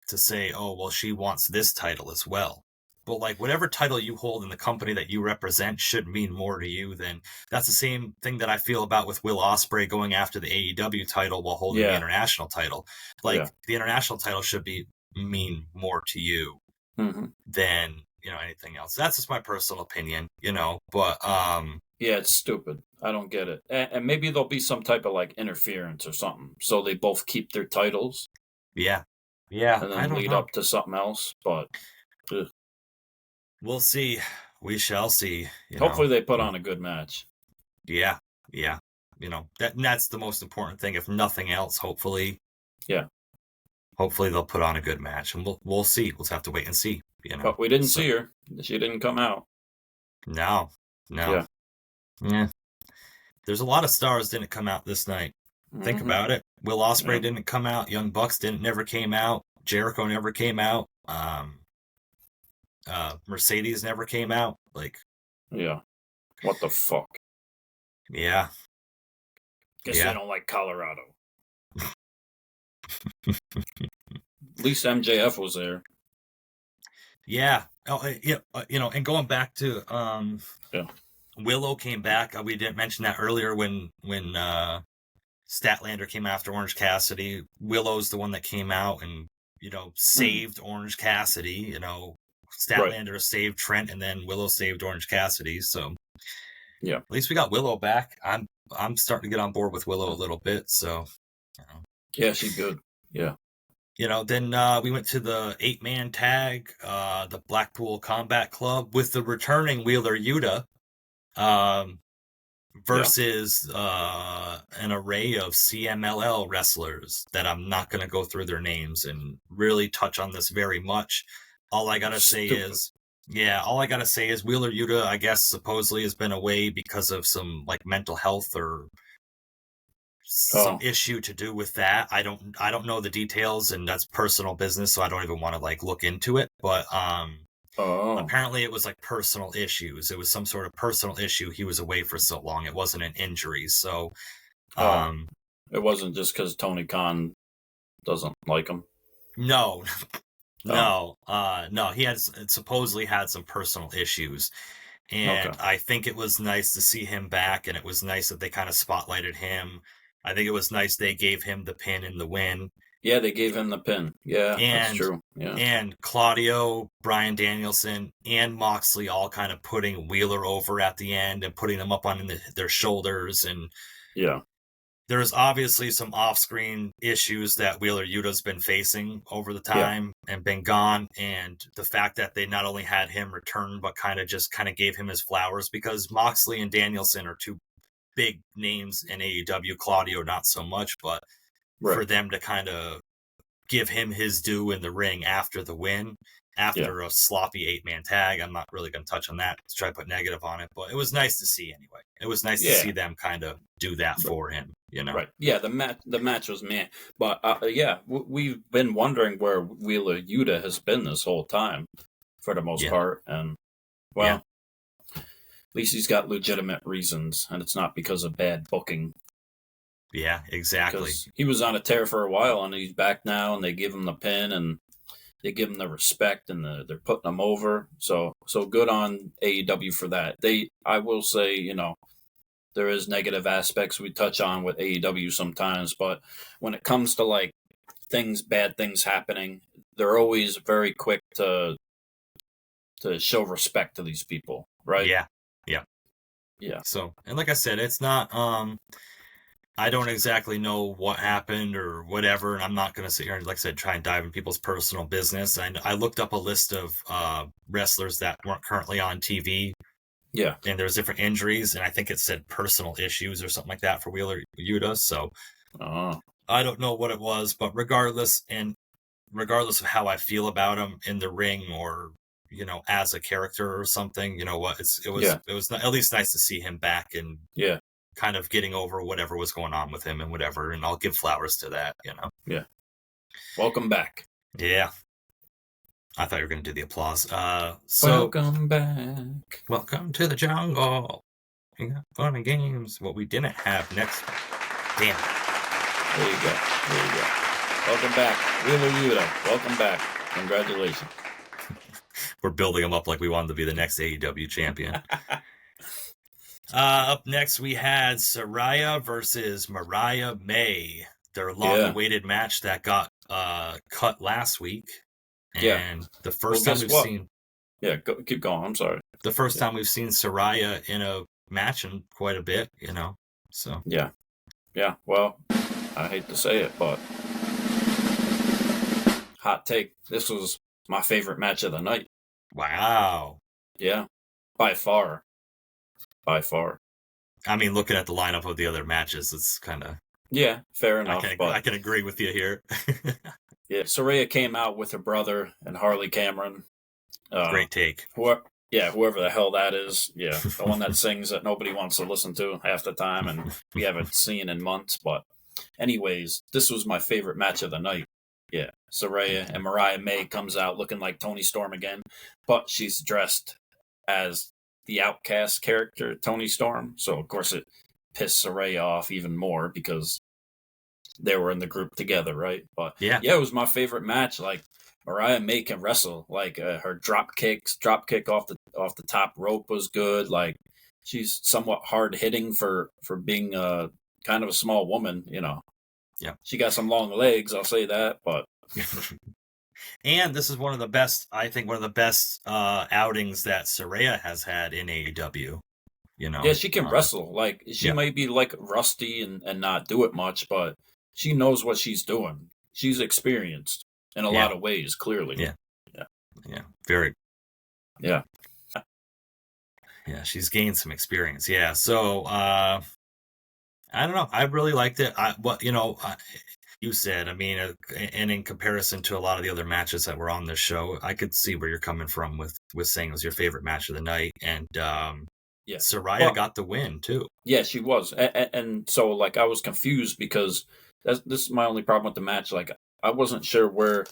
To say, oh, well, she wants this title as well. But whatever title you hold in the company that you represent should mean more to you than... That's the same thing that I feel about with Will Ospreay going after the AEW title while holding the international title. The international title should mean more to you than, anything else. That's just my personal opinion, but... Yeah, it's stupid. I don't get it. And maybe there'll be some type of interference or something, so they both keep their titles. Yeah. And then lead up to something else, but we'll see. We shall see. Hopefully they put on a good match. Yeah. That's the most important thing. If nothing else, hopefully. Yeah. Hopefully they'll put on a good match, and we'll see. We'll have to wait and see. But we didn't see her. She didn't come out. No. Yeah. There's a lot of stars didn't come out this night. Think about it. Will Ospreay didn't come out. Young Bucks never came out. Jericho never came out. Mercedes never came out. Yeah. What the fuck? Yeah. Guess they don't like Colorado. At least MJF was there. Yeah. Oh, yeah. And going back to Willow came back. We didn't mention that earlier when Statlander came after Orange Cassidy. Willow's the one that came out and, saved Orange Cassidy. Statlander saved Trent, and then Willow saved Orange Cassidy. So, yeah, at least we got Willow back. I'm starting to get on board with Willow a little bit. So, yeah, she's good. Yeah. Then we went to the 8-man tag, the Blackpool Combat Club with the returning Wheeler Yuta, versus an array of CMLL wrestlers that I'm not going to go through their names and really touch on this very much. All I got to say is Wheeler Yuta, I guess, supposedly has been away because of some mental health or some issue to do with that. I don't know the details, and that's personal business, so I don't even want to look into it. But apparently it was personal issues. It was some sort of personal issue. He was away for so long. It wasn't an injury. So it wasn't just because Tony Khan doesn't like him. No. He had supposedly had some personal issues. And I think it was nice to see him back, and it was nice that they kind of spotlighted him. I think it was nice they gave him the pin in the win. Yeah, they gave him the pin. Yeah, that's true. Yeah. And Claudio, Bryan Danielson, and Moxley all kind of putting Wheeler over at the end and putting them up on their shoulders. And there's obviously some off-screen issues that Wheeler Yuta's been facing over the time and been gone. And the fact that they not only had him return, but kind of gave him his flowers, because Moxley and Danielson are two big names in AEW. Claudio, not so much, but for them to kind of give him his due in the ring after the win, after a sloppy 8-man tag. I'm not really going to touch on that to try to put negative on it, but it was nice to see anyway. It was nice to see them kind of do that for him, Right. Yeah, the match was meh. But we've been wondering where Wheeler Yuta has been this whole time for the most part. And, at least he's got legitimate reasons, and it's not because of bad booking. Yeah, exactly. He was on a tear for a while, and he's back now, and they give him the pin, and they give him the respect, and they're putting him over. So good on AEW for that. I will say, there is negative aspects we touch on with AEW sometimes, but when it comes to bad things happening, they're always very quick to show respect to these people, right? Yeah. So, and like I said, it's not, I don't exactly know what happened or whatever, and I'm not going to sit here and, like I said, try and dive in people's personal business. I looked up a list of wrestlers that weren't currently on TV. Yeah. And there's different injuries, and I think it said personal issues or something like that for Wheeler Yuta. So I don't know what it was, but regardless of how I feel about him in the ring or as a character or something, it was at least nice to see him back and kind of getting over whatever was going on with him and whatever, and I'll give flowers to that, Yeah. Welcome back. Yeah. I thought you were going to do the applause. Welcome back. Welcome to the jungle. We got fun and games. What we didn't have next. Damn. There you go. Welcome back. Wheeler Yuta. Welcome back. Congratulations. We're building him up like we wanted to be the next AEW champion. Up next, we had Saraya versus Mariah May. Their long-awaited match that got cut last week. And the first time we've seen... Yeah, keep going. I'm sorry. The first time we've seen Saraya in a match in quite a bit, So Yeah. Well, I hate to say it, but hot take. This was my favorite match of the night. Wow. Yeah. By far. I mean, looking at the lineup of the other matches, it's kind of... Yeah, fair enough. I can agree with you here. Yeah, Saraya came out with her brother and Harley Cameron. Great take. Whoever the hell that is. Yeah, the one that sings that nobody wants to listen to half the time, and we haven't seen in months. But anyways, this was my favorite match of the night. Yeah, Saraya and Mariah May comes out looking like Toni Storm again, but she's dressed as the Outcast character, Toni Storm. So, of course, it pissed Saraya off even more because they were in the group together, right? But yeah, it was my favorite match. Mariah May can wrestle. Her drop kick off the top rope was good. She's somewhat hard hitting for being kind of a small woman, you know. Yeah. She got some long legs, I'll say that, but. And this is one of the best outings that Saraya has had in AEW. You know, yeah, she can wrestle. Like she might be like rusty and not do it much, but she knows what she's doing. She's experienced in a lot of ways, clearly. Yeah, very. Yeah, she's gained some experience. Yeah, so I don't know. I really liked it. You said, I mean, and in comparison to a lot of the other matches that were on this show, I could see where you're coming from with saying it was your favorite match of the night. And Saraya got the win, too. Yeah, she was. And so, like, I was confused because this is my only problem with the match. Like, I wasn't sure where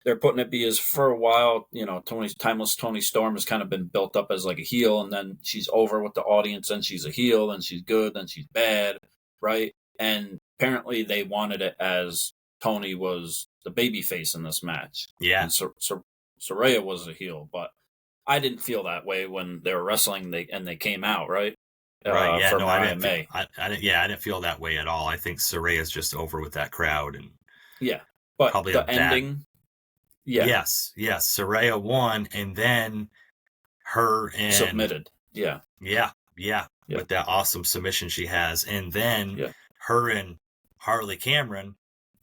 they're putting it because for a while, you know, Timeless Toni Storm has kind of been built up as like a heel, and then she's over with the audience, and she's a heel, and she's good, and she's bad, right? And apparently they wanted it as Tony was the babyface in this match. Yeah. And Saraya was a heel, but I didn't feel that way when they were wrestling they came out, right? Right, yeah. For No, Mariah May. I didn't feel that way at all. I think Saraya's just over with that crowd. And yeah. But probably the ending... Yeah. Yes. Saraya won, and then her and... submitted. Yeah. Yeah. With that awesome submission she has. And then her and Harley Cameron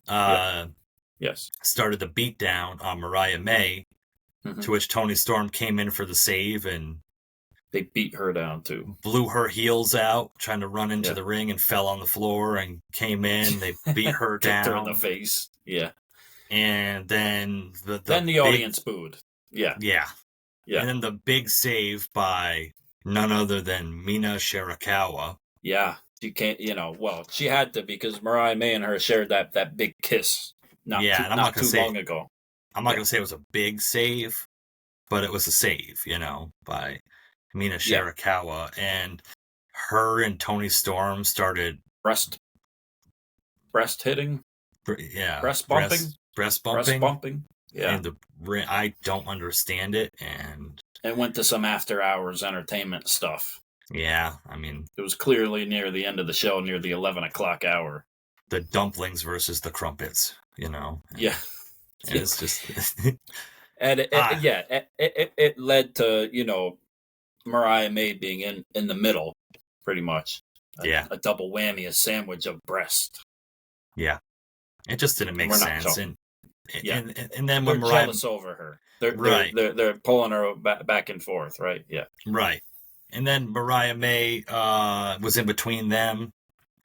started the beatdown on Mariah May, to which Toni Storm came in for the save, and they beat her down too. Blew her heels out, trying to run into the ring, and fell on the floor and came in. They beat her down. Kicked her in the face. Yeah. And then the audience booed. Yeah. And then the big save by none other than Mina Shirakawa. Yeah. She can't, she had to, because Mariah May and her shared that big kiss not too long ago. I'm not going to say it was a big save, but it was a save, by Mina Shirakawa. And her and Toni Storm started... Breast hitting? Breast bumping? Breast bumping. Yeah. And I don't understand it. And it went to some after hours entertainment stuff. Yeah, I mean, it was clearly near the end of the show, near the 11 o'clock hour. The dumplings versus the crumpets, Yeah. And it's just... and it led to, Mariah May being in the middle, pretty much. A double whammy, a sandwich of breast. Yeah. It just didn't make sense. And then they're when Mariah... jealous over her. They're pulling her back and forth, right? Yeah. Right. And then Mariah May was in between them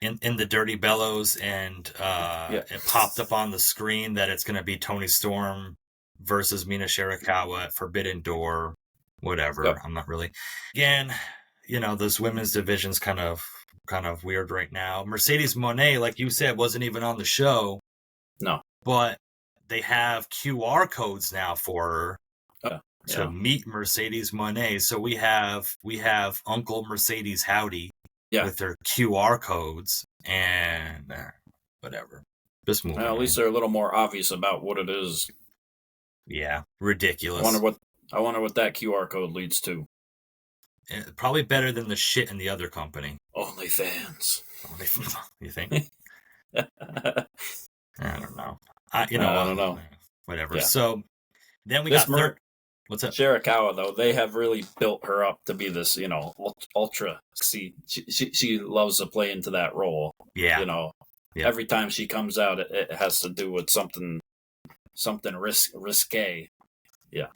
in the Dirty Bellows, and it popped up on the screen that it's going to be Toni Storm versus Mina Shirakawa at Forbidden Door, whatever. Yep. I'm not really... Again, this women's division's kind of weird right now. Mercedes Moné, like you said, wasn't even on the show. No. But they have QR codes now for her to meet Mercedes Moné. So we have Uncle Mercedes Howdy with their QR codes, and whatever. Just moving. At least they're a little more obvious about what it is. Yeah, ridiculous. I wonder what that QR code leads to. Probably better than the shit in the other company. OnlyFans. You think? I don't know. I don't know. Whatever. Yeah. So then we got what's up? Shirakawa, though, they have really built her up to be this, ultra. See, she loves to play into that role. Yeah. Every time she comes out, it has to do with something risque. Yeah.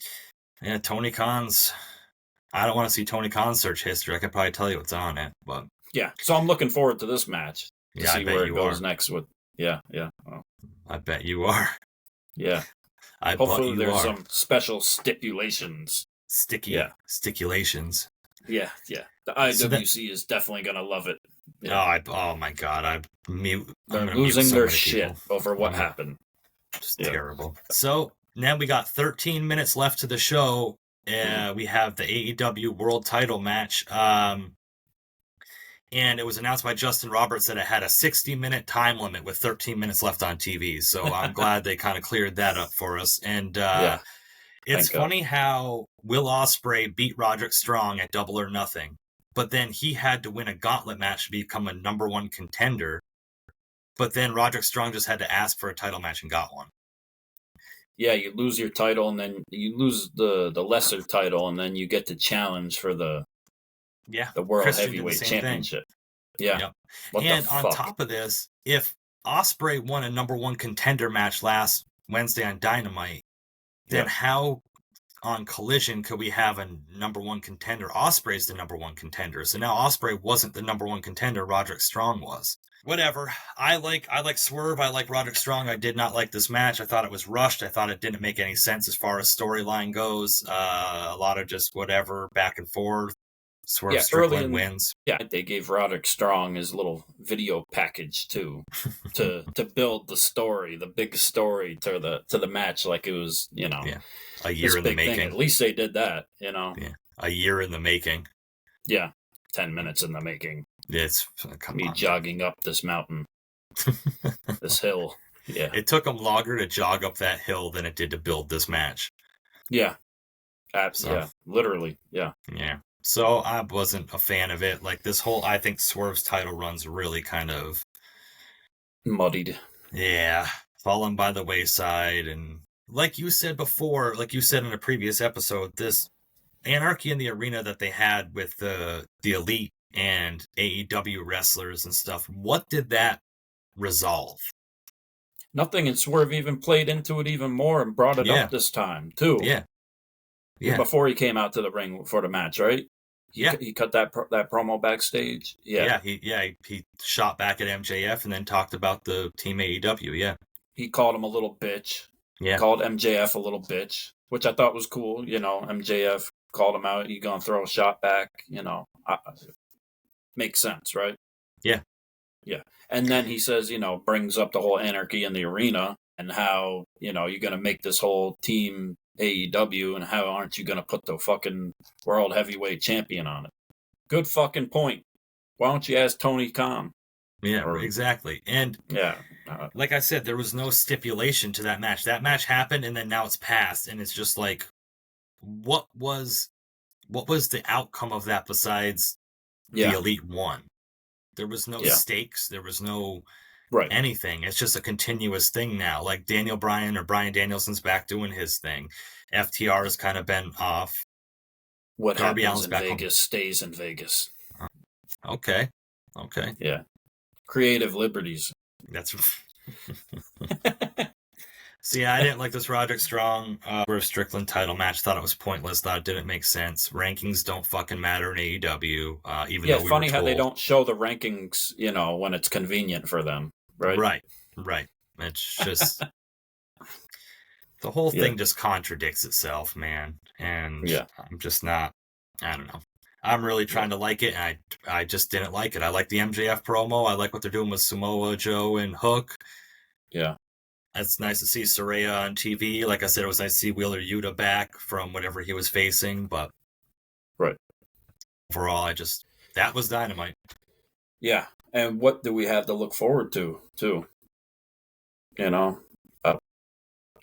Yeah, Tony Khan's... I don't want to see Tony Khan search history. I could probably tell you what's on it, but... Yeah, so I'm looking forward to this match to see where it goes next with... Yeah. Well, I bet you are. Yeah. Hopefully there's some special stipulations. Stipulations. Yeah. The IWC is definitely going to love it. Yeah. Oh my God. They're losing their shit over what happened. Just terrible. So now we got 13 minutes left to the show. We have the AEW World Title match. And it was announced by Justin Roberts that it had a 60-minute time limit with 13 minutes left on TV. So I'm glad they kind of cleared that up for us. And it's funny how Will Ospreay beat Roderick Strong at Double or Nothing. but then he had to win a gauntlet match to become a number one contender. But then Roderick Strong just had to ask for a title match and got one. Yeah, you lose your title, and then you lose the lesser title, and then you get to challenge for the World Christian Heavyweight Championship. Yeah. Yep. What and the on fuck? top of this, if Ospreay won a number one contender match last Wednesday on Dynamite, then how on Collision could we have a number one contender? Ospreay's the number one contender. So now Ospreay wasn't the number one contender, Roderick Strong was. Whatever. I like Swerve. I like Roderick Strong. I did not like this match. I thought it was rushed. I thought it didn't make any sense as far as storyline goes. A lot of just whatever, back and forth. Swerve Strickland wins. Yeah, they gave Roderick Strong his little video package too, to build the story, the big story to the match, like it was, a year in the making. At least they did that, a year in the making. Yeah, 10 minutes in the making. It's jogging up this mountain, this hill. Yeah, it took them longer to jog up that hill than it did to build this match. Yeah, absolutely. Yeah, literally. Yeah. Yeah. So I wasn't a fan of it. Like this whole, I think Swerve's title run's really kind of muddied. Yeah, fallen by the wayside. And like you said before, like you said in a previous episode, this anarchy in the arena that they had with the Elite and AEW wrestlers and stuff, what did that resolve? Nothing, and Swerve even played into it even more and brought it up this time, too. Yeah. Before he came out to the ring for the match, right? He cut that promo backstage. Yeah. He shot back at MJF and then talked about the Team AEW. Yeah. He called him a little bitch. Yeah. Called MJF a little bitch, which I thought was cool. MJF called him out. You gonna throw a shot back? Makes sense, right? Yeah. Yeah. And then he says, brings up the whole anarchy in the arena and how, you're gonna make this whole team AEW, and how aren't you going to put the fucking world heavyweight champion on it? Good fucking point. Why don't you ask Tony Khan? Yeah, exactly. And like I said, there was no stipulation to that match. That match happened, and then now it's passed, and it's just like, what was the outcome of that besides the Elite won? There was no stakes. There was no anything. It's just a continuous thing now. Like Daniel Bryan or Bryan Danielson's back doing his thing. FTR has kind of been off. What Darby happens in Vegas stays in Vegas. Okay. Yeah. Creative liberties. That's So I didn't like this Roderick Strong Swerve Strickland title match. Thought it was pointless. Thought it didn't make sense. Rankings don't fucking matter in AEW. Even though we funny were how told. they don't show the rankings, when it's convenient for them. Right. It's just the whole thing just contradicts itself, man. And I'm just not. I don't know. I'm really trying to like it, and I just didn't like it. I like the MJF promo. I like what they're doing with Samoa Joe and Hook. Yeah. It's nice to see Saraya on TV. Like I said, it was nice to see Wheeler Yuta back from whatever he was facing. But overall, that was Dynamite. Yeah. And what do we have to look forward to, too? I don't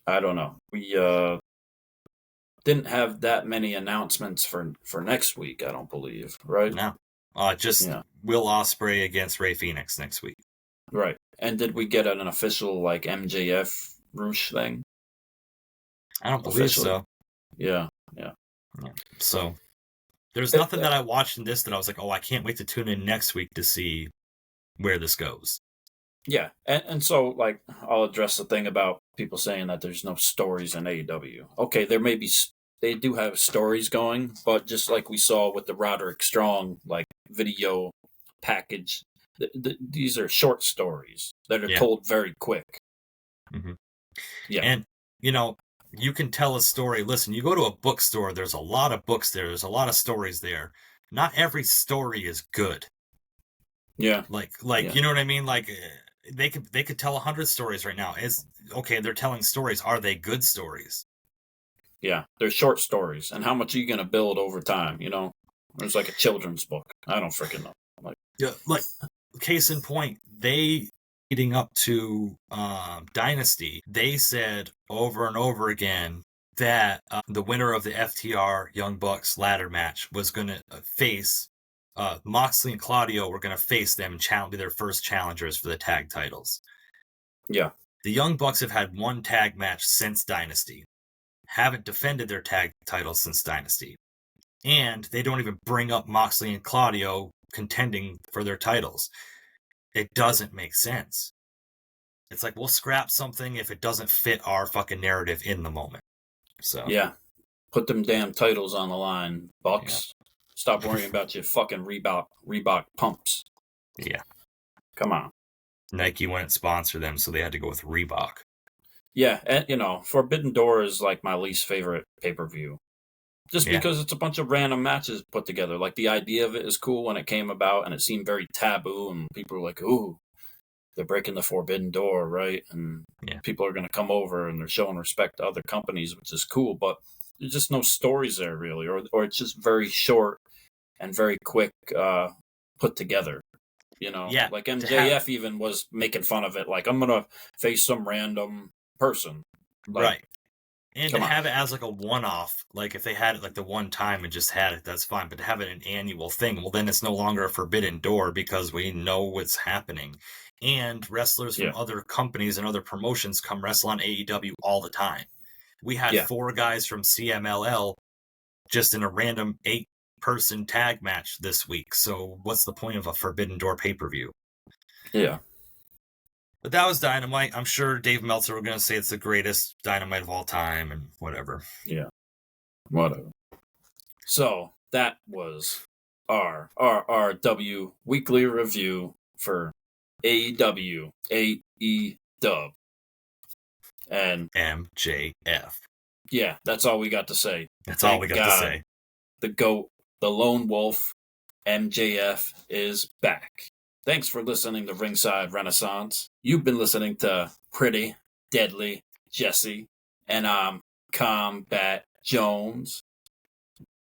know. We didn't have that many announcements for next week, I don't believe, right? No. Will Ospreay against Rey Fenix next week. Right. And did we get an official, MJF Roosh thing? I don't believe so. Yeah. So, there's nothing that I watched in this that I was like, oh, I can't wait to tune in next week to see where this goes. Yeah, and so, I'll address the thing about people saying that there's no stories in AEW. Okay, they do have stories going, but just like we saw with the Roderick Strong, video package, these are short stories that are told very quick. Mm-hmm. Yeah. And, you can tell a story. Listen, you go to a bookstore, there's a lot of books there. There's a lot of stories there. Not every story is good. Yeah. You know what I mean? They could tell 100 stories right now. They're telling stories. Are they good stories? Yeah, they're short stories. And how much are you going to build over time? There's a children's book. I don't freaking know. Case in point, they leading up to Dynasty, they said over and over again that the winner of the FTR Young Bucks ladder match was going to face Moxley and Claudio were going to face them and be their first challengers for the tag titles. Yeah. The Young Bucks have had one tag match since Dynasty. Haven't defended their tag titles since Dynasty. And they don't even bring up Moxley and Claudio contending for their titles. It doesn't make sense. It's like, we'll scrap something if it doesn't fit our fucking narrative in the moment. So yeah. Put them damn titles on the line, Bucks. Yeah. Stop worrying about your fucking Reebok pumps. Yeah. Come on. Nike wouldn't sponsor them, so they had to go with Reebok. Yeah, and Forbidden Door is like my least favorite pay-per-view. Just because it's a bunch of random matches put together. Like, the idea of it is cool when it came about, and it seemed very taboo, and people were like, ooh, they're breaking the Forbidden Door, right? And people are going to come over, and they're showing respect to other companies, which is cool, but there's just no stories there, really, or it's just very short and very quick put together. Like MJF even was making fun of it, like, I'm going to face some random person. Like, right. And to have it as like a one-off, like if they had it like the one time and just had it, that's fine. But to have it an annual thing, well, then it's no longer a forbidden door because we know what's happening. And wrestlers from other companies and other promotions come wrestle on AEW all the time. We had 4 guys from CMLL just in a random 8-person tag match this week. So what's the point of a Forbidden Door pay-per-view? Yeah. But that was Dynamite. I'm sure Dave Meltzer was going to say it's the greatest Dynamite of all time and whatever. Yeah. Whatever. So that was our RRW Weekly Review for AEW AEW. And MJF. Yeah, that's all we got to say. That's all we got to say. The GOAT, the Lone Wolf, MJF is back. Thanks for listening to Ringside Renaissance. You've been listening to Pretty Deadly Jesse, and I'm Kombat Jones.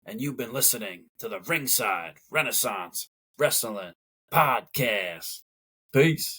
And you've been listening to the Ringside Renaissance Wrestling Podcast. Peace.